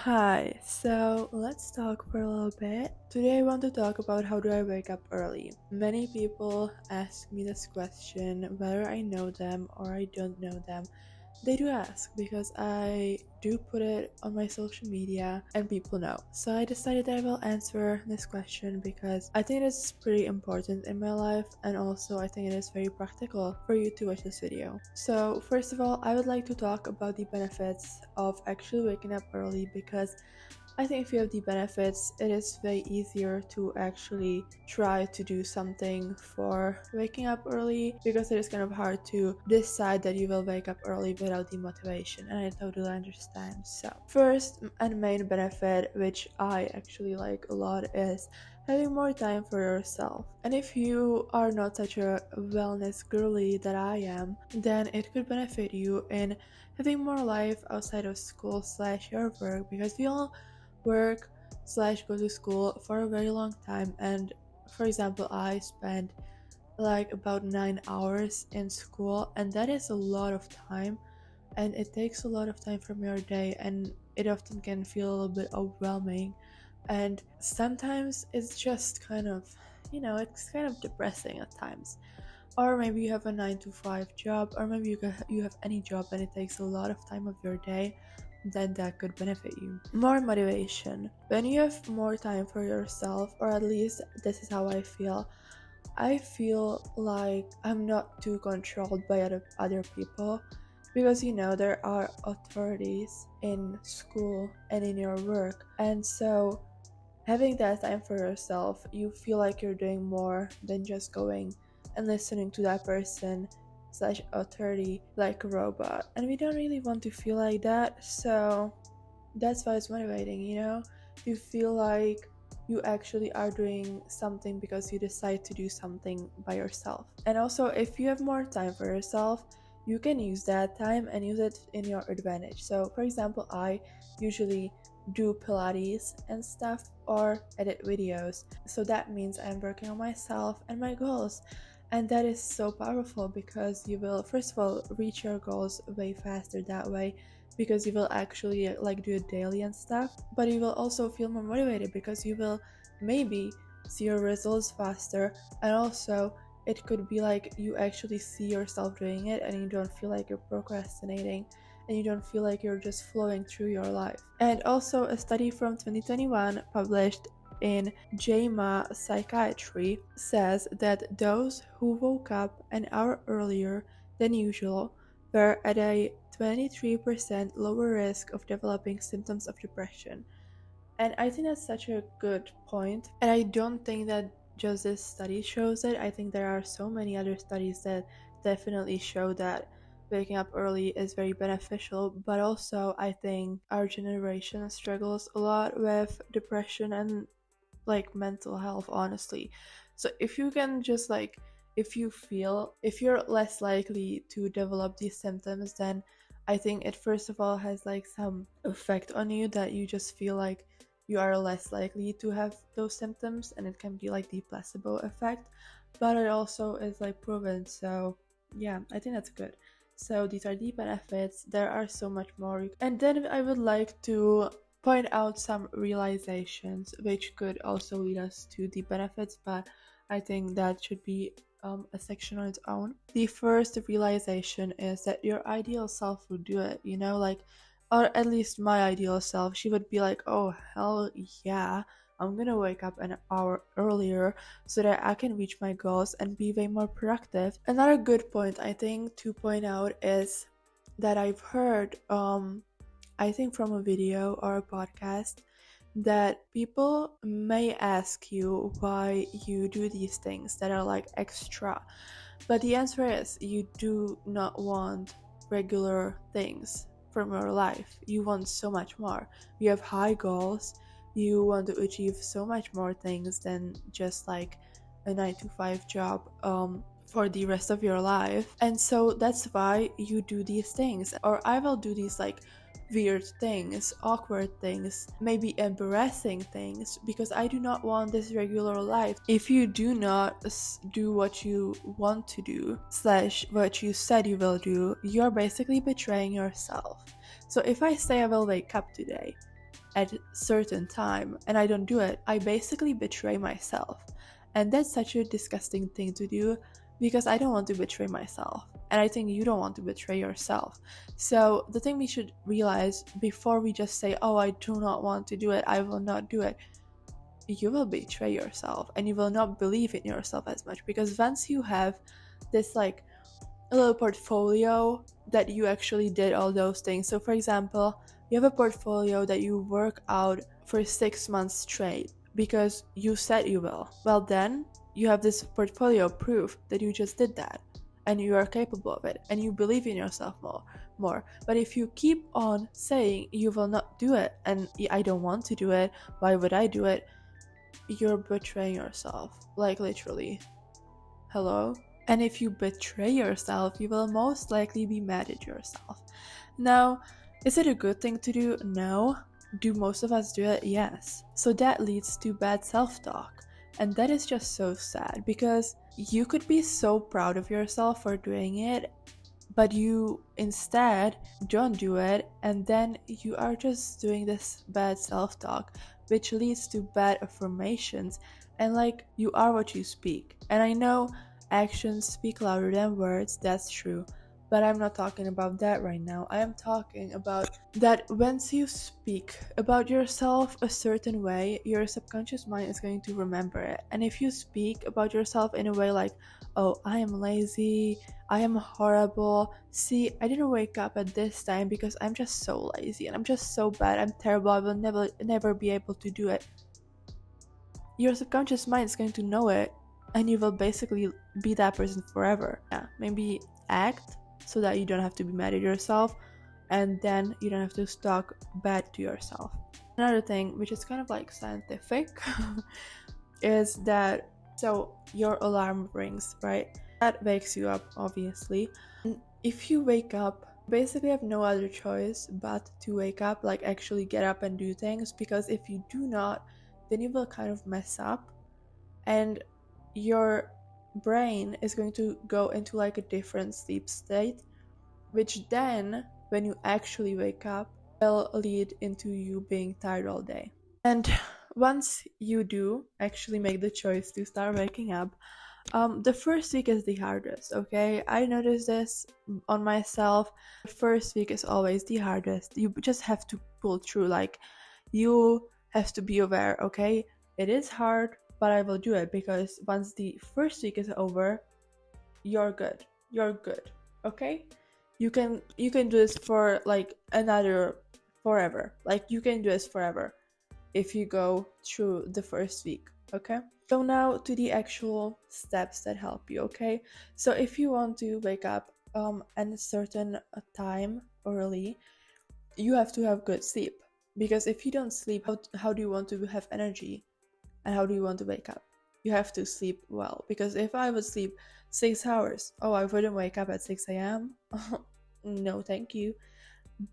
Hi, so let's talk for a little bit. Today I want to talk about how do I wake up early. Many people ask me this question whether I know them or I don't know them. They do ask because I do put it on my social media and people know. So I decided that I will answer this question because I think it is pretty important in my life and also I think it is very practical for you to watch this video. So first of all, I would like to talk about the benefits of actually waking up early because I think if you have the benefits, it is way easier to actually try to do something for waking up early because it is kind of hard to decide that you will wake up early without the motivation, and I totally understand. So, first and main benefit, which I actually like a lot, is having more time for yourself. And if you are not such a wellness girly that I am, then it could benefit you in having more life outside of school slash your work because we all work slash go to school for a very long time. And for example, I spend like about 9 hours in school, and that is a lot of time, and it takes a lot of time from your day, and it often can feel a little bit overwhelming. And sometimes it's just kind of, it's kind of depressing at times. Or maybe you have a 9 to 5 job, or maybe you have any job and it takes a lot of time of your day, then that could benefit you. More motivation. When you have more time for yourself, or at least this is how I feel like I'm not too controlled by other people because there are authorities in school and in your work, and so having that time for yourself, you feel like you're doing more than just going and listening to that person slash authority like a robot. And we don't really want to feel like that, so that's why it's motivating. You feel like you actually are doing something because you decide to do something by yourself. And also, if you have more time for yourself, you can use that time and use it in your advantage. So for example, I usually do Pilates and stuff or edit videos. So that means I'm working on myself and my goals. And that is so powerful because you will, first of all, reach your goals way faster that way because you will actually like do it daily and stuff, but you will also feel more motivated because you will maybe see your results faster, and also it could be like you actually see yourself doing it and you don't feel like you're procrastinating and you don't feel like you're just flowing through your life. And also, a study from 2021 published in JAMA Psychiatry says that those who woke up an hour earlier than usual were at a 23% lower risk of developing symptoms of depression. And I think that's such a good point. And I don't think that just this study shows it. I think there are so many other studies that definitely show that waking up early is very beneficial. But also, I think our generation struggles a lot with depression and like mental health, honestly. So if you can just like, if you're less likely to develop these symptoms, then I think it first of all has like some effect on you that you just feel like you are less likely to have those symptoms, and it can be like the placebo effect, but it also is like proven. So yeah, I think that's good. So these are the benefits. There are so much more, and then I would like to point out some realizations which could also lead us to the benefits, but I think that should be a section on its own. The first realization is that your ideal self would do it, like, or at least my ideal self, she would be like, oh, hell yeah, I'm gonna wake up an hour earlier so that I can reach my goals and be way more productive. Another good point I think to point out is that I've heard I think from a video or a podcast, that people may ask you why you do these things that are like extra. But the answer is you do not want regular things from your life. You want so much more. You have high goals. You want to achieve so much more things than just like a 9 to 5 job for the rest of your life. And so that's why you do these things. Or I will do these like weird things, awkward things, maybe embarrassing things, because I do not want this regular life. If you do not do what you want to do, slash what you said you will do, you're basically betraying yourself. So if I say I will wake up today, at certain time and I don't do it, I basically betray myself. And that's such a disgusting thing to do because I don't want to betray myself. And I think you don't want to betray yourself. So the thing we should realize before we just say, oh, I do not want to do it, I will not do it, you will betray yourself and you will not believe in yourself as much, because once you have this like a little portfolio that you actually did all those things. So for example, you have a portfolio that you work out for 6 months straight because you said you will. Well, then you have this portfolio proof that you just did that and you are capable of it and you believe in yourself more. But if you keep on saying you will not do it and I don't want to do it, why would I do it, you're betraying yourself, like literally. Hello? And if you betray yourself, you will most likely be mad at yourself. Now, is it a good thing to do? No. Do most of us do it? Yes. So that leads to bad self-talk. And that is just so sad because you could be so proud of yourself for doing it, but you instead don't do it, and then you are just doing this bad self-talk, which leads to bad affirmations. And like, you are what you speak. And I know actions speak louder than words, that's true, but I'm not talking about that right now. I am talking about that once you speak about yourself a certain way, your subconscious mind is going to remember it. And if you speak about yourself in a way like, oh, I am lazy, I am horrible, see, I didn't wake up at this time because I'm just so lazy and I'm just so bad, I'm terrible, I will never be able to do it, your subconscious mind is going to know it and you will basically be that person forever. Yeah, maybe act so that you don't have to be mad at yourself and then you don't have to talk bad to yourself. Another thing, which is kind of like scientific, is that so your alarm rings, right? That wakes you up, obviously. And if you wake up, basically have no other choice but to wake up, like actually get up and do things, because if you do not, then you will kind of mess up and your brain is going to go into like a different sleep state, which then when you actually wake up will lead into you being tired all day. And once you do actually make the choice to start waking up, the first week is the hardest, okay? I noticed this on myself. The first week is always the hardest. You just have to pull through, like you have to be aware, okay? It is hard, but I will do it, because once the first week is over, you're good. You're good, okay? You can do this for like another forever. Like you can do this forever if you go through the first week, okay? So now to the actual steps that help you, okay? So if you want to wake up at a certain time early, you have to have good sleep. Because if you don't sleep, how do you want to have energy? And how do you want to wake up? You have to sleep well. Because if I would sleep 6 hours, oh, I wouldn't wake up at 6 a.m. No, thank you.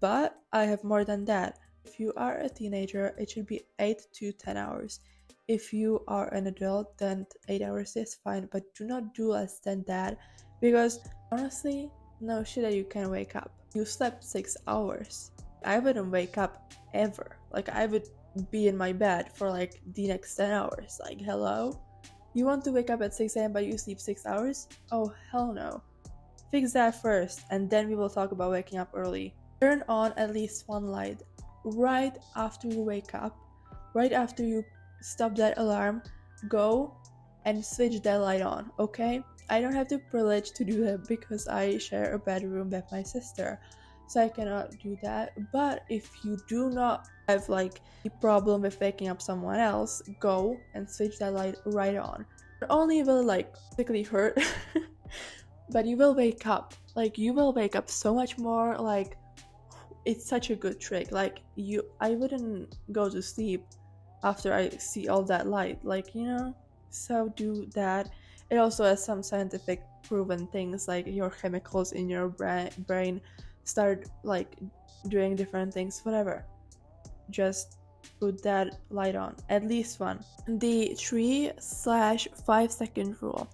But I have more than that. If you are a teenager, it should be 8 to 10 hours. If you are an adult, then 8 hours is fine, but do not do less than that, because honestly, no shit that you can wake up. You slept 6 hours. I wouldn't wake up ever. Like, I would be in my bed for like the next 10 hours. Like, hello? You want to wake up at 6 a.m. but you sleep 6 hours? Oh, hell no. Fix that first, and then we will talk about waking up early. Turn on at least one light right after you wake up, right after you stop that alarm. Go and switch that light on, okay? I don't have the privilege to do that because I share a bedroom with my sister, so I cannot do that. But if you do not have like a problem with waking up someone else, go and switch that light right on. Not only will it like physically hurt, but you will wake up. Like, you will wake up so much more. Like, it's such a good trick. Like, I wouldn't go to sleep after I see all that light, like, you know? So do that. It also has some scientific proven things, like your chemicals in your brain start like doing different things, whatever. Just put that light on, at least one. The 3/5 second rule.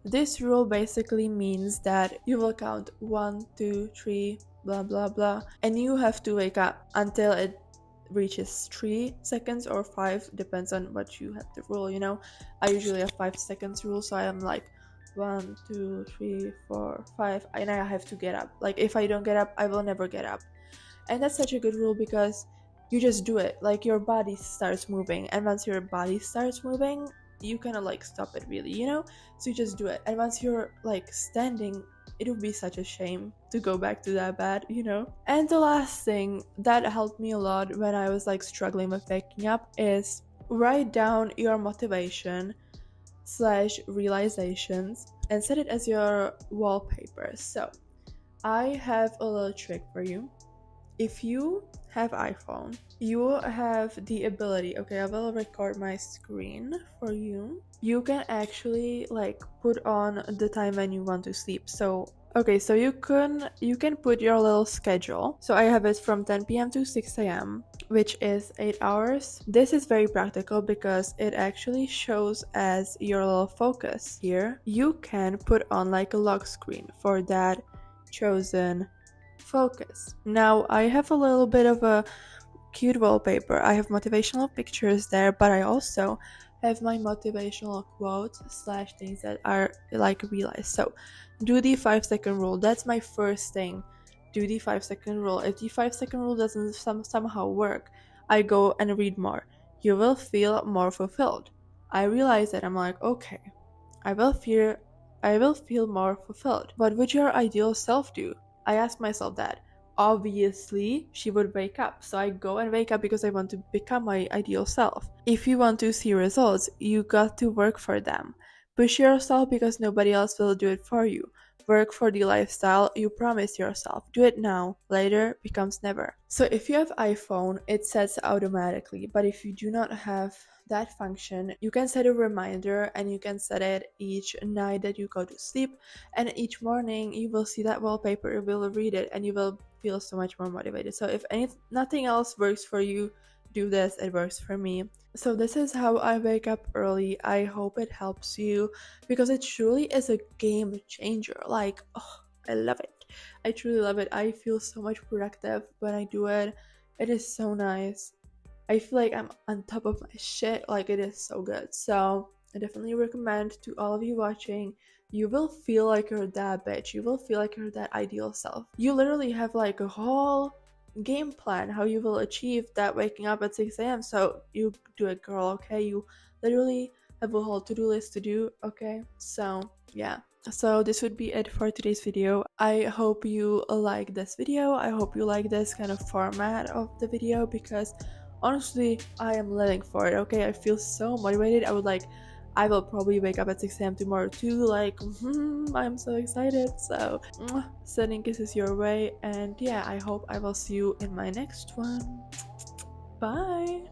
This rule basically means that you will count 1, 2, 3, blah blah blah, and you have to wake up until it reaches 3 seconds or 5, depends on what you have the rule, you know. I usually have 5 seconds rule, so I am like 1, 2, 3, 4, 5, and I have to get up. Like if I don't get up, I will never get up. And that's such a good rule because you just do it. Like your body starts moving, and once your body starts moving, you kind of like stop it, really, you know. So you just do it, and once you're like standing, it would be such a shame to go back to that bed, you know. And the last thing that helped me a lot when I was like struggling with waking up is write down your motivation slash realizations and set it as your wallpaper. So I have a little trick for you. If you have iPhone, you have the ability, okay, I will record my screen for you. You can actually like put on the time when you want to sleep. So okay, so you can put your little schedule. So I have it from 10 p.m. to 6 a.m., which is 8 hours. This is very practical because it actually shows as your little focus. Here you can put on like a lock screen for that chosen focus. Now I have a little bit of a cute wallpaper. I have motivational pictures there, but I also have my motivational quotes slash things that are like realized. So do the 5-second rule. That's my first thing. Do the 5-second rule. If the 5-second rule doesn't somehow work, I go and read more. You will feel more fulfilled. I realize that I'm like, okay, I will feel more fulfilled. What would your ideal self do? I ask myself that. Obviously, she would wake up. So I go and wake up because I want to become my ideal self. If you want to see results, you got to work for them. Push yourself because nobody else will do it for you. Work for the lifestyle you promise yourself. Do it now. Later becomes never. So if you have iPhone, it sets automatically. But if you do not have that function, you can set a reminder and you can set it each night that you go to sleep, and each morning you will see that wallpaper, you will read it, and you will feel so much more motivated. So if nothing else works for you, do this. It works for me. So this is how I wake up early. I hope it helps you because it truly is a game changer. Like, oh, I love it. I truly love it. I feel so much productive when I do it. It is so nice. I feel like I'm on top of my shit. Like, it is so good. So I definitely recommend to all of you watching. You will feel like you're that bitch. You will feel like you're that ideal self. You literally have like a whole game plan how you will achieve that waking up at 6 a.m. So you do it, girl, okay? You literally have a whole to-do list to do, okay? So yeah. So this would be it for today's video. I hope you like this video. I hope you like this kind of format of the video because honestly, I am living for it, okay? I feel so motivated. I will probably wake up at 6 a.m. tomorrow too. Like, I'm so excited. So, sending kisses your way. And yeah, I hope I will see you in my next one. Bye.